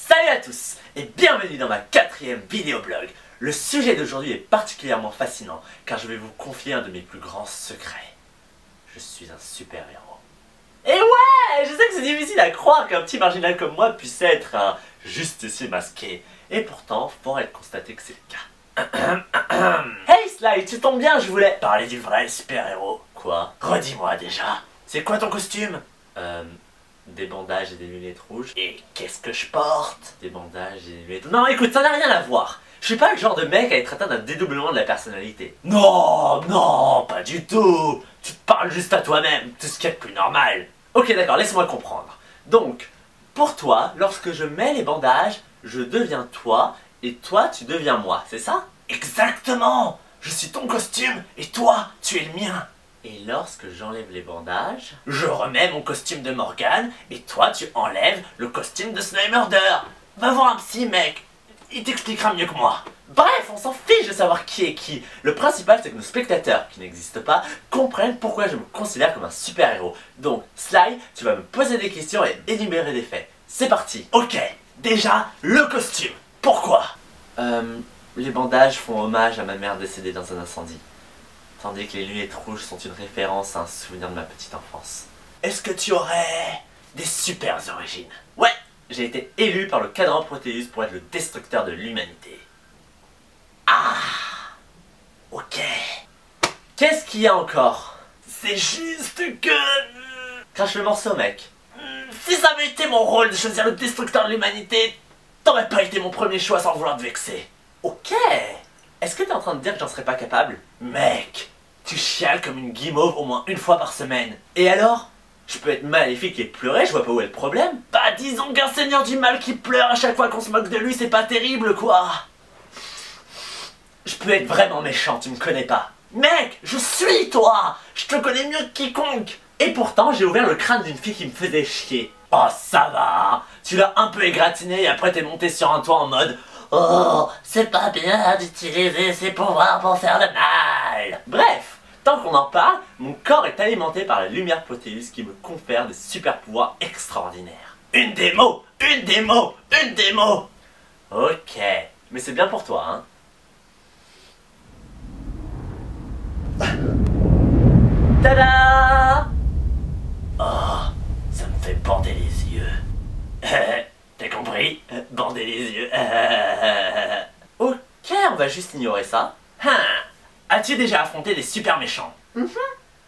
Salut à tous et bienvenue dans ma 4e vidéoblog. Le sujet d'aujourd'hui est particulièrement fascinant car je vais vous confier un de mes plus grands secrets. Je suis un super-héros. Et ouais, je sais que c'est difficile à croire qu'un petit marginal comme moi puisse être un justicier masqué. Et pourtant, fort est de constater que c'est le cas. Hey Sly, tu tombes bien, je voulais parler du vrai super-héros. Quoi? Redis-moi déjà. C'est quoi ton costume? Des bandages et des lunettes rouges. Et qu'est-ce que je porte? Des bandages et des lunettes... Non, écoute, ça n'a rien à voir. Je suis pas le genre de mec à être atteint d'un dédoublement de la personnalité. Non, non, pas du tout. Tu te parles juste à toi-même, tout ce qui est plus normal. Ok, d'accord, laisse-moi comprendre. Donc, pour toi, lorsque je mets les bandages, je deviens toi, et toi, tu deviens moi, c'est ça? Exactement. Je suis ton costume, et toi, tu es le mien. Et lorsque j'enlève les bandages, je remets mon costume de Morgan, et toi tu enlèves le costume de Sly Murder. Va voir un psy, mec, il t'expliquera mieux que moi. Bref, on s'en fiche de savoir qui est qui. Le principal, c'est que nos spectateurs, qui n'existent pas, comprennent pourquoi je me considère comme un super-héros. Donc, Sly, tu vas me poser des questions et énumérer des faits. C'est parti. Ok, déjà, le costume. Pourquoi? Les bandages font hommage à ma mère décédée dans un incendie. Tandis que les lunettes rouges sont une référence à un souvenir de ma petite enfance. Est-ce que tu aurais des super origines? Ouais, j'ai été élu par le cadran Proteus pour être le destructeur de l'humanité. Ah, ok. Qu'est-ce qu'il y a encore? C'est juste que... Crache le morceau, mec. Si ça avait été mon rôle de choisir le destructeur de l'humanité, t'aurais pas été mon premier choix sans vouloir te vexer. Ok. Est-ce que t'es en train de dire que j'en serais pas capable? Mec, tu chiales comme une guimauve au moins une fois par semaine. Et alors? Je peux être maléfique et pleurer, je vois pas où est le problème. Bah disons qu'un seigneur du mal qui pleure à chaque fois qu'on se moque de lui, c'est pas terrible quoi. Je peux être vraiment méchant, tu me connais pas. Mec, je suis toi. Je te connais mieux que quiconque. Et pourtant, j'ai ouvert le crâne d'une fille qui me faisait chier. Oh ça va. Tu l'as un peu égratigné et après t'es monté sur un toit en mode... Oh, c'est pas bien d'utiliser ses pouvoirs pour faire le mal. Bref, tant qu'on en parle, mon corps est alimenté par la lumière Proteus qui me confère des super pouvoirs extraordinaires. Une démo. Ok, mais c'est bien pour toi, hein. Tada! Oh, ça me fait bander les yeux. T'as compris? Bander les yeux. Ok, on va juste ignorer ça. As-tu déjà affronté des super méchants?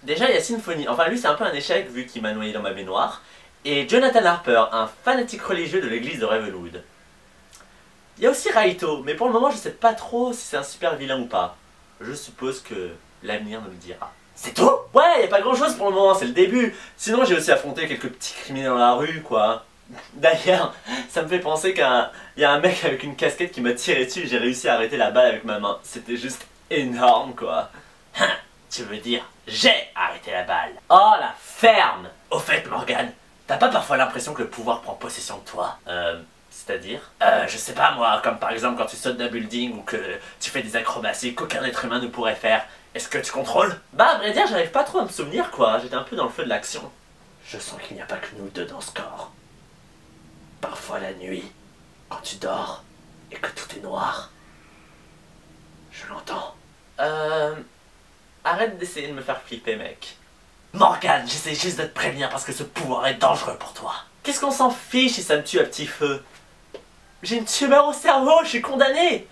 Déjà, il y a Symphony. Enfin, lui, c'est un peu un échec vu qu'il m'a noyé dans ma baignoire. Et Jonathan Harper, un fanatique religieux de l'église de Ravenwood. Il y a aussi Raito, mais pour le moment, je sais pas trop si c'est un super vilain ou pas. Je suppose que l'avenir nous le dira. C'est tout? Ouais, y a pas grand chose pour le moment, c'est le début. Sinon, j'ai aussi affronté quelques petits criminels dans la rue, quoi. D'ailleurs, ça me fait penser qu'il y a un mec avec une casquette qui m'a tiré dessus et j'ai réussi à arrêter la balle avec ma main. C'était juste énorme, quoi. Tu veux dire, j'ai arrêté la balle. Oh, la ferme. Au fait, Morgan, t'as pas parfois l'impression que le pouvoir prend possession de toi? C'est-à-dire? Je sais pas moi, comme par exemple quand tu sautes d'un building ou que tu fais des acrobaties qu'aucun être humain ne pourrait faire. Est-ce que tu contrôles? Bah, à vrai dire, j'arrive pas trop à me souvenir, quoi. J'étais un peu dans le feu de l'action. Je sens qu'il n'y a pas que nous deux dans ce corps. Parfois la nuit, quand tu dors et que tout est noir, je l'entends. Arrête d'essayer de me faire flipper, mec. Morgan, j'essaie juste de te prévenir parce que ce pouvoir est dangereux pour toi. Qu'est-ce qu'on s'en fiche si ça me tue à petit feu? J'ai une tumeur au cerveau, je suis condamné.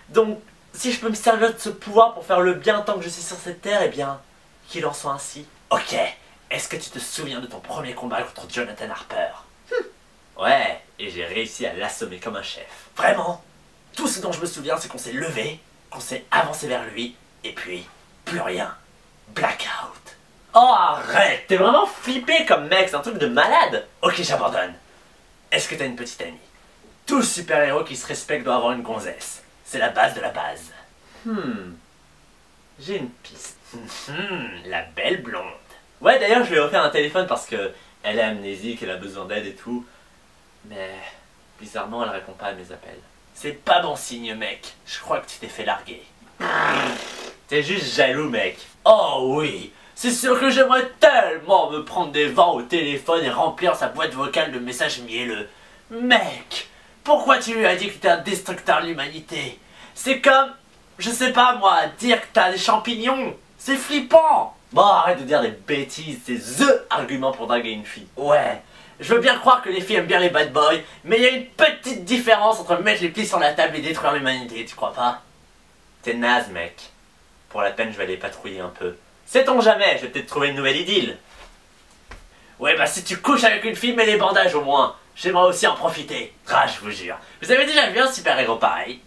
Donc, si je peux me servir de ce pouvoir pour faire le bien tant que je suis sur cette terre, eh bien, qu'il en soit ainsi. Ok, est-ce que tu te souviens de ton premier combat contre Jonathan Harper? Ouais, et j'ai réussi à l'assommer comme un chef. Vraiment? Tout ce dont je me souviens, c'est qu'on s'est levé, qu'on s'est avancé vers lui, et puis, plus rien. Blackout. Oh, arrête! T'es vraiment flippé comme mec, c'est un truc de malade! Ok, j'abandonne. Est-ce que t'as une petite amie? Tout super-héros qui se respecte doit avoir une gonzesse. C'est la base de la base. J'ai une piste. La belle blonde. Ouais, d'ailleurs, je lui ai offert un téléphone parce que elle est amnésique, elle a besoin d'aide et tout. Mais, bizarrement, elle répond pas à mes appels. C'est pas bon signe, mec. Je crois que tu t'es fait larguer. T'es juste jaloux, mec. Oh oui, c'est sûr que j'aimerais tellement me prendre des vents au téléphone et remplir sa boîte vocale de messages mielleux. Mec, Pourquoi tu lui as dit que t'es un destructeur de l'humanité? C'est comme, je sais pas moi, dire que t'as des champignons. C'est flippant. Bon, arrête de dire des bêtises, c'est THE argument pour draguer une fille. Ouais, je veux bien croire que les filles aiment bien les bad boys, mais il y a une petite différence entre mettre les pieds sur la table et détruire l'humanité, tu crois pas? T'es naze, mec. Pour la peine, je vais aller patrouiller un peu. Sait-on jamais, je vais peut-être trouver une nouvelle idylle. Ouais, bah si tu couches avec une fille, mets les bandages au moins. J'aimerais aussi en profiter. Ah, je vous jure. Vous avez déjà vu un super-héros pareil?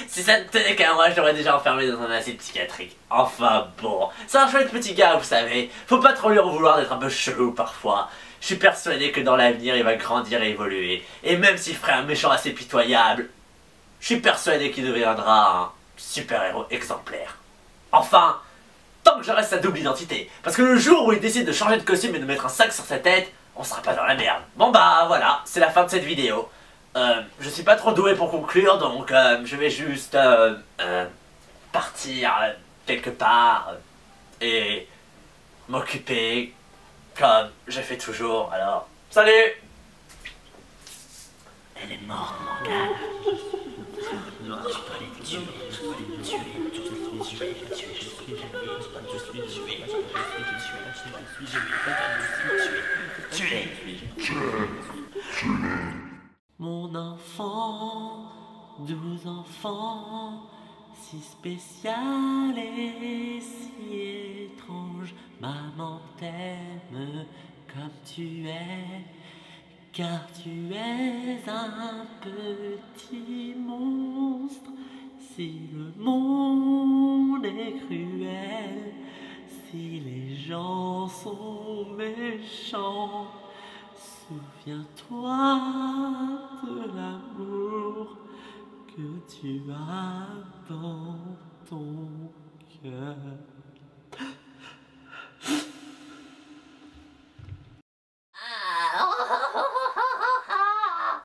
Si ça ne tenait qu'à moi, je l'aurais déjà enfermé dans un asile psychiatrique. Enfin bon, c'est un chouette petit gars, vous savez. Faut pas trop lui en vouloir d'être un peu chelou parfois. Je suis persuadé que dans l'avenir, il va grandir et évoluer. Et même s'il ferait un méchant assez pitoyable, je suis persuadé qu'il deviendra un super-héros exemplaire. Enfin, tant que je reste sa double identité. Parce que le jour où il décide de changer de costume et de mettre un sac sur sa tête, on sera pas dans la merde. Bon bah voilà, c'est la fin de cette vidéo. Je suis pas trop doué pour conclure, donc je vais juste partir quelque part et m'occuper comme je fais toujours. Alors, salut! Elle est morte, mon gars. Tu peux les tuer, Mon enfant, doux enfant, si spécial et si étrange, maman t'aime comme tu es, car tu es un petit monstre. Si le monde est cruel, si les gens sont méchants, souviens-toi de l'amour que tu as dans ton cœur.